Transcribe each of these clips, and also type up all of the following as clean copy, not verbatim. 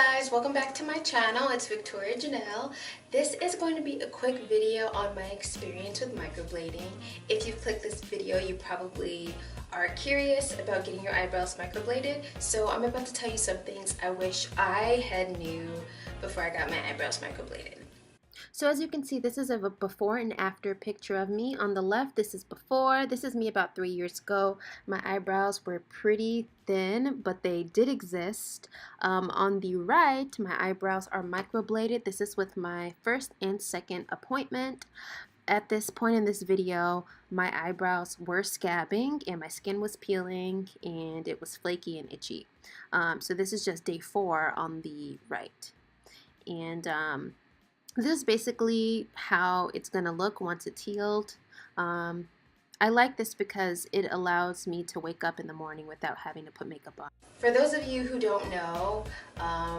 Guys, welcome back to my channel. It's Victoria Janelle. This is going to be a quick video on my experience with microblading. If you've clicked this video, you probably are curious about getting your eyebrows microbladed. So I'm about to tell you some things I wish I had knew before I got my eyebrows microbladed. So as you can see, this is a before and after picture of me. On the left, this is before. This is me about 3 years ago. My eyebrows were pretty thin, but they did exist. On the right, my eyebrows are microbladed. This is with my first and second appointment. At this point in this video, my eyebrows were scabbing and my skin was peeling and it was flaky and itchy. So this is just day 4 on the right. And this is basically how it's going to look once it's healed. I like this because it allows me to wake up in the morning without having to put makeup on. For those of you who don't know,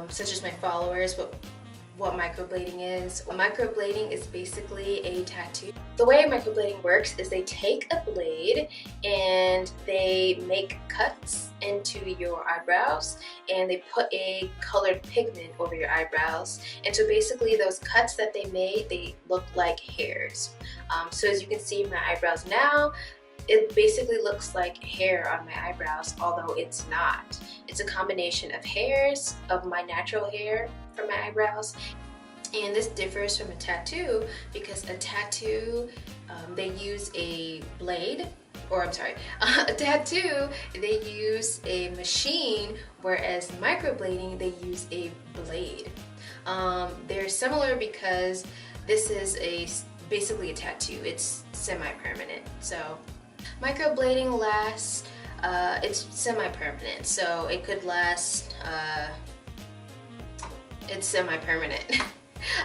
such as my followers, what microblading is. Microblading is basically a tattoo. The way microblading works is they take a blade and they make cuts into your eyebrows and they put a colored pigment over your eyebrows. And so basically those cuts that they made, they look like hairs. So as you can see my eyebrows now, it basically looks like hair on my eyebrows, although it's not. It's a combination of hairs, of my natural hair from my eyebrows. And this differs from a tattoo because a tattoo, they use a blade, or I'm sorry, a tattoo, they use a machine, whereas microblading, they use a blade. They're similar because this is basically a tattoo. It's semi-permanent. So microblading lasts, it's semi-permanent, so it could last, it's semi-permanent.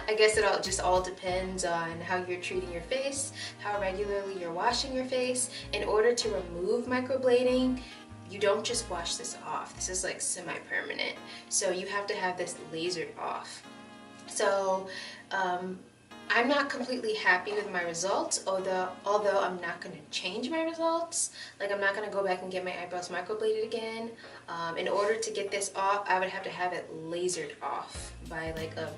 I guess it just all depends on how you're treating your face, how regularly you're washing your face. In order to remove microblading, you don't just wash this off. This is like semi-permanent, so you have to have this lasered off. So I'm not completely happy with my results, although I'm not going to change my results. Like, I'm not going to go back and get my eyebrows microbladed again. In order to get this off, I would have to have it lasered off by like a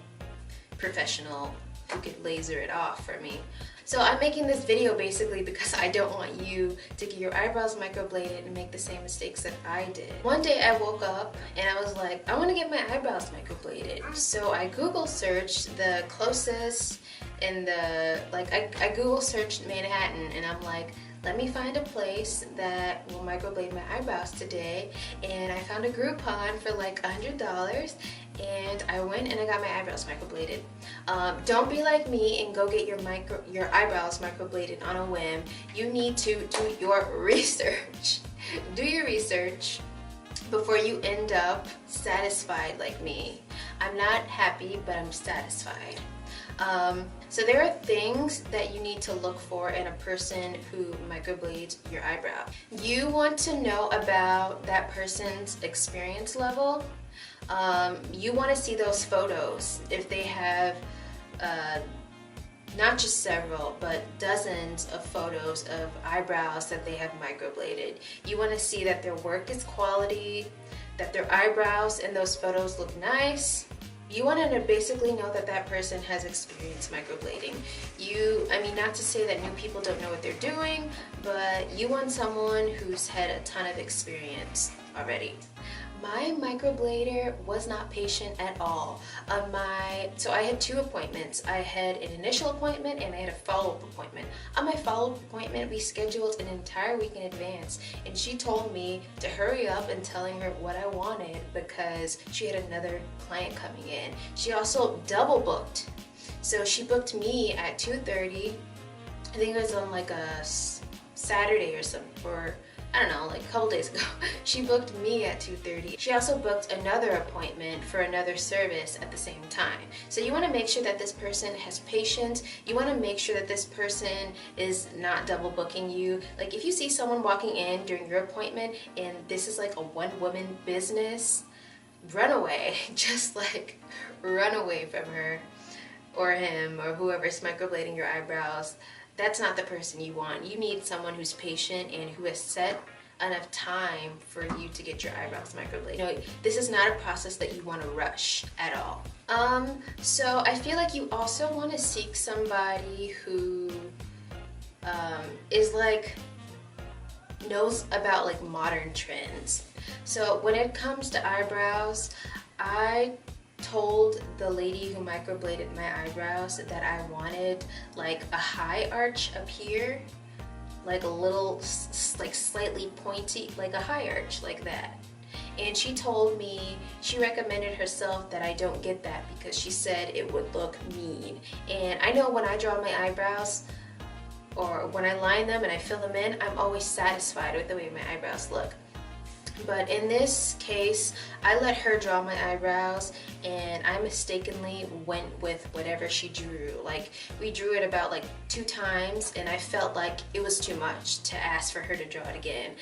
professional who could laser it off for me. So I'm making this video basically because I don't want you to get your eyebrows microbladed and make the same mistakes that I did. One day I woke up and I was like, I want to get my eyebrows microbladed. So I Google searched the closest in the, like I Google searched Manhattan and I'm like, let me find a place that will microblade my eyebrows today. And I found a Groupon for like $100 and I went and I got my eyebrows microbladed. Don't be like me and go get your eyebrows microbladed on a whim. You need to do your research. Do your research before you end up satisfied like me. I'm not happy, but I'm satisfied. So there are things that you need to look for in a person who microblades your eyebrow. You want to know about that person's experience level. You want to see those photos. If they have not just several, but dozens of photos of eyebrows that they have microbladed. You want to see that their work is quality, that their eyebrows in those photos look nice. You want to basically know that that person has experienced microblading. I mean, not to say that new people don't know what they're doing, but you want someone who's had a ton of experience already. My microblader was not patient at all. So I had 2 appointments. I had an initial appointment and I had a follow-up appointment. On my follow-up appointment, we scheduled an entire week in advance, and she told me to hurry up and telling her what I wanted because she had another client coming in. She also double booked. So she booked me at 2:30. I think it was on like a Saturday or something, or I don't know, like a couple days ago. She booked me at 2:30. She also booked another appointment for another service at the same time. So you want to make sure that this person has patience. You want to make sure that this person is not double booking you. Like, if you see someone walking in during your appointment and this is like a one-woman business, run away. Just like run away from her or him or whoever's microblading your eyebrows. That's not the person you want. You need someone who's patient and who has set enough time for you to get your eyebrows microbladed. You know, this is not a process that you want to rush at all. So I feel like you also want to seek somebody who is like, knows about like modern trends. So when it comes to eyebrows, I told the lady who microbladed my eyebrows that I wanted like a high arch up here, like a little, like slightly pointy, like a high arch like that. And she told me, she recommended herself that I don't get that because she said it would look mean. And I know when I draw my eyebrows, or when I line them and I fill them in, I'm always satisfied with the way my eyebrows look. But in this case, I let her draw my eyebrows and I mistakenly went with whatever she drew. Like, we drew it about like 2 times and I felt like it was too much to ask for her to draw it again.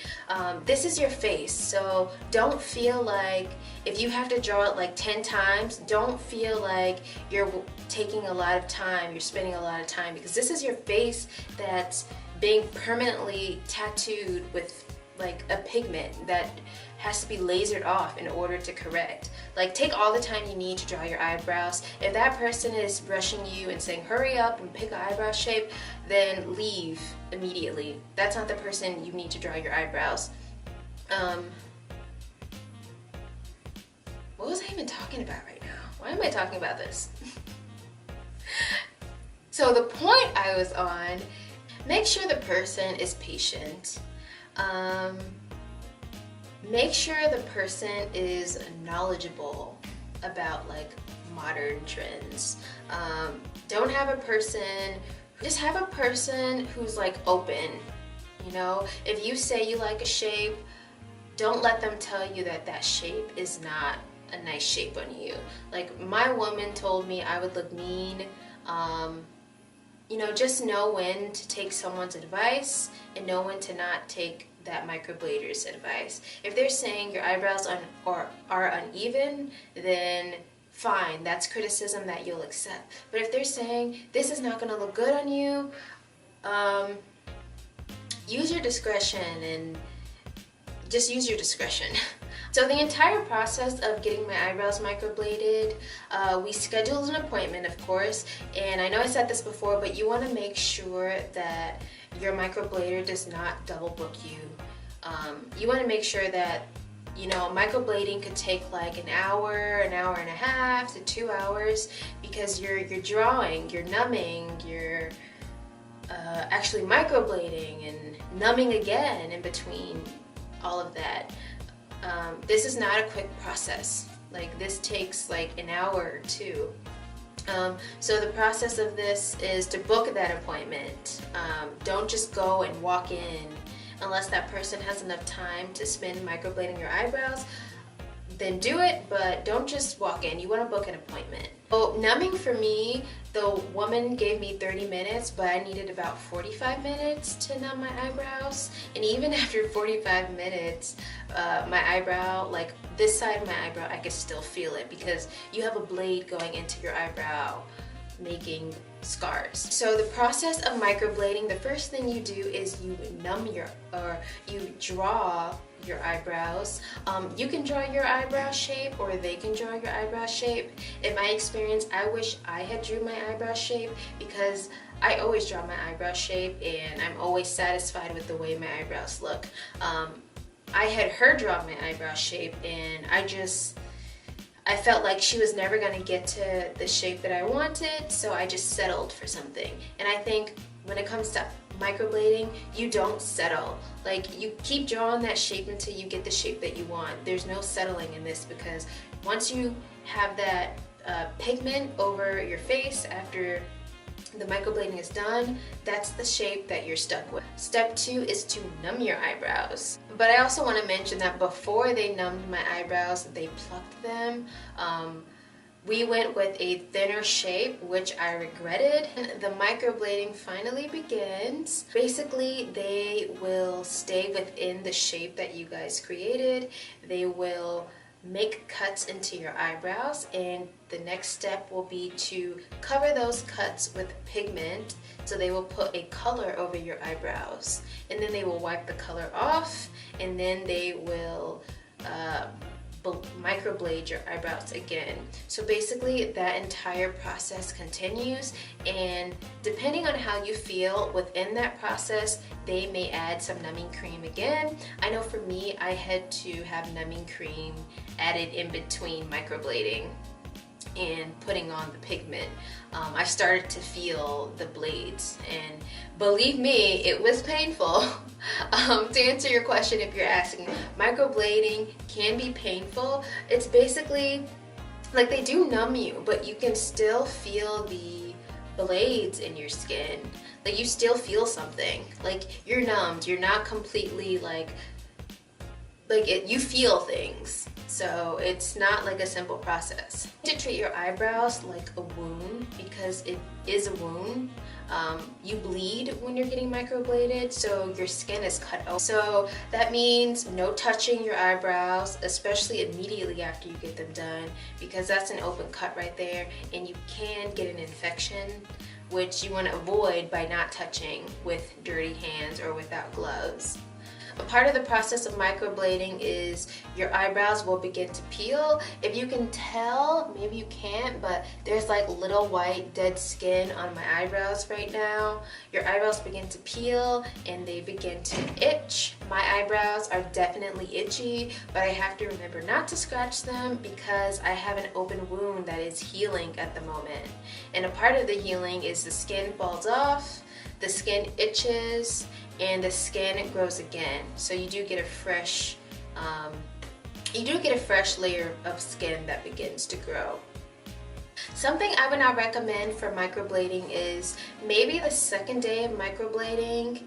This is your face, so don't feel like if you have to draw it like 10 times, don't feel like you're taking a lot of time, you're spending a lot of time, because this is your face that's being permanently tattooed with like a pigment that has to be lasered off in order to correct. Like, take all the time you need to draw your eyebrows. If that person is rushing you and saying hurry up and pick an eyebrow shape, then leave immediately. That's not the person you need to draw your eyebrows. What was I even talking about right now? Why am I talking about this? So the point I was on, make sure the person is patient. Make sure the person is knowledgeable about like modern trends. Don't have a person, just have a person who's like open, you know? If you say you like a shape, don't let them tell you that that shape is not a nice shape on you. Like, my woman told me I would look mean. You know, just know when to take someone's advice and know when to not take that microblader's advice. If they're saying your eyebrows are uneven, then fine, that's criticism that you'll accept. But if they're saying this is not going to look good on you, use your discretion, and just use your discretion. So the entire process of getting my eyebrows microbladed, we scheduled an appointment, of course, and I know I said this before, but you want to make sure that your microblader does not double book you. You want to make sure that, you know, microblading could take like an hour and a half to 2 hours, because you're drawing, you're numbing, you're actually microblading and numbing again in between all of that. This is not a quick process. Like, this takes like an hour or 2. So the process of this is to book that appointment. Don't just go and walk in unless that person has enough time to spend microblading your eyebrows. Then do it, but don't just walk in. You want to book an appointment. So numbing for me, the woman gave me 30 minutes, but I needed about 45 minutes to numb my eyebrows. And even after 45 minutes, my eyebrow, like this side of my eyebrow, I could still feel it because you have a blade going into your eyebrow, making scars. So the process of microblading, the first thing you do is you numb you draw your eyebrows. You can draw your eyebrow shape, or they can draw your eyebrow shape. In my experience, I wish I had drew my eyebrow shape, because I always draw my eyebrow shape and I'm always satisfied with the way my eyebrows look. I had her draw my eyebrow shape, and I felt like she was never going to get to the shape that I wanted, so I just settled for something. And I think when it comes to microblading, you don't settle. Like, you keep drawing that shape until you get the shape that you want. There's no settling in this, because once you have that pigment over your face after the microblading is done, that's the shape that you're stuck with. Step 2 is to numb your eyebrows. But I also want to mention that before they numbed my eyebrows, they plucked them. We went with a thinner shape, which I regretted. The microblading finally begins. Basically, they will stay within the shape that you guys created. They will make cuts into your eyebrows, and the next step will be to cover those cuts with pigment, so they will put a color over your eyebrows, and then they will wipe the color off, and then they will microblade your eyebrows again. So basically that entire process continues, and depending on how you feel within that process, they may add some numbing cream again. I know for me, I had to have numbing cream added in between microblading and putting on the pigment. I started to feel the blades, and believe me, it was painful. To answer your question, if you're asking, microblading can be painful. It's basically like they do numb you, but you can still feel the blades in your skin. Like you still feel something. Like you're numbed. You're not completely you feel things. So it's not like a simple process. To treat your eyebrows like a wound, because it is a wound. You bleed when you're getting microbladed, so your skin is cut open. So that means no touching your eyebrows, especially immediately after you get them done, because that's an open cut right there, and you can get an infection, which you want to avoid by not touching with dirty hands or without gloves. A part of the process of microblading is your eyebrows will begin to peel. If you can tell, maybe you can't, but there's like little white dead skin on my eyebrows right now. Your eyebrows begin to peel and they begin to itch. My eyebrows are definitely itchy, but I have to remember not to scratch them because I have an open wound that is healing at the moment. And a part of the healing is the skin falls off, the skin itches, and the skin grows again. So you do get a fresh layer of skin that begins to grow. Something I would not recommend for microblading is maybe the second day of microblading,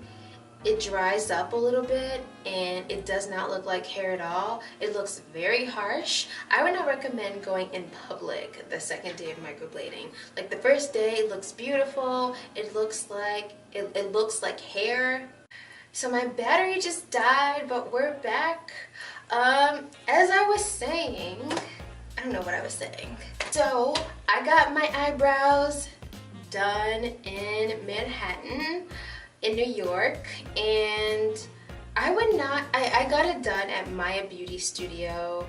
it dries up a little bit and it does not look like hair at all. It looks very harsh. I would not recommend going in public the second day of microblading. Like the first day looks beautiful. It looks like hair. So my battery just died, but we're back. As I was saying, I don't know what I was saying. So I got my eyebrows done in Manhattan, in New York, and I got it done at Maya Beauty Studio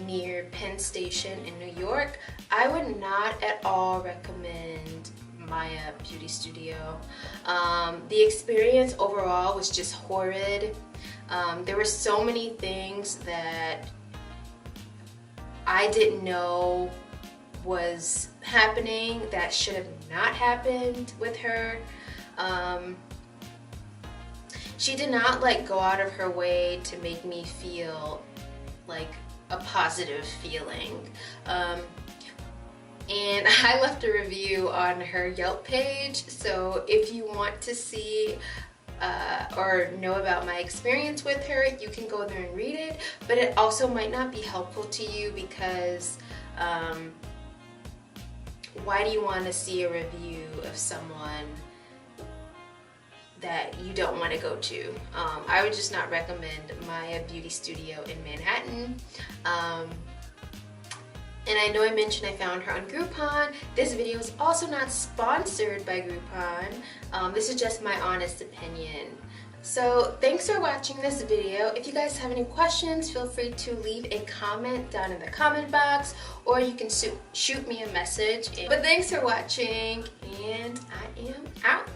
near Penn Station in New York. I would not at all recommend Maya Beauty Studio. The experience overall was just horrid. There were so many things that I didn't know was happening that should have not happened with her. She did not go out of her way to make me feel like a positive feeling. And I left a review on her Yelp page, so if you want to see or know about my experience with her, you can go there and read it. But it also might not be helpful to you because why do you want to see a review of someone that you don't want to go to? I would just not recommend Maya Beauty Studio in Manhattan. And I know I mentioned I found her on Groupon. This video is also not sponsored by Groupon. This is just my honest opinion. So thanks for watching this video. If you guys have any questions, feel free to leave a comment down in the comment box, or you can shoot me a message. But thanks for watching, and I am out.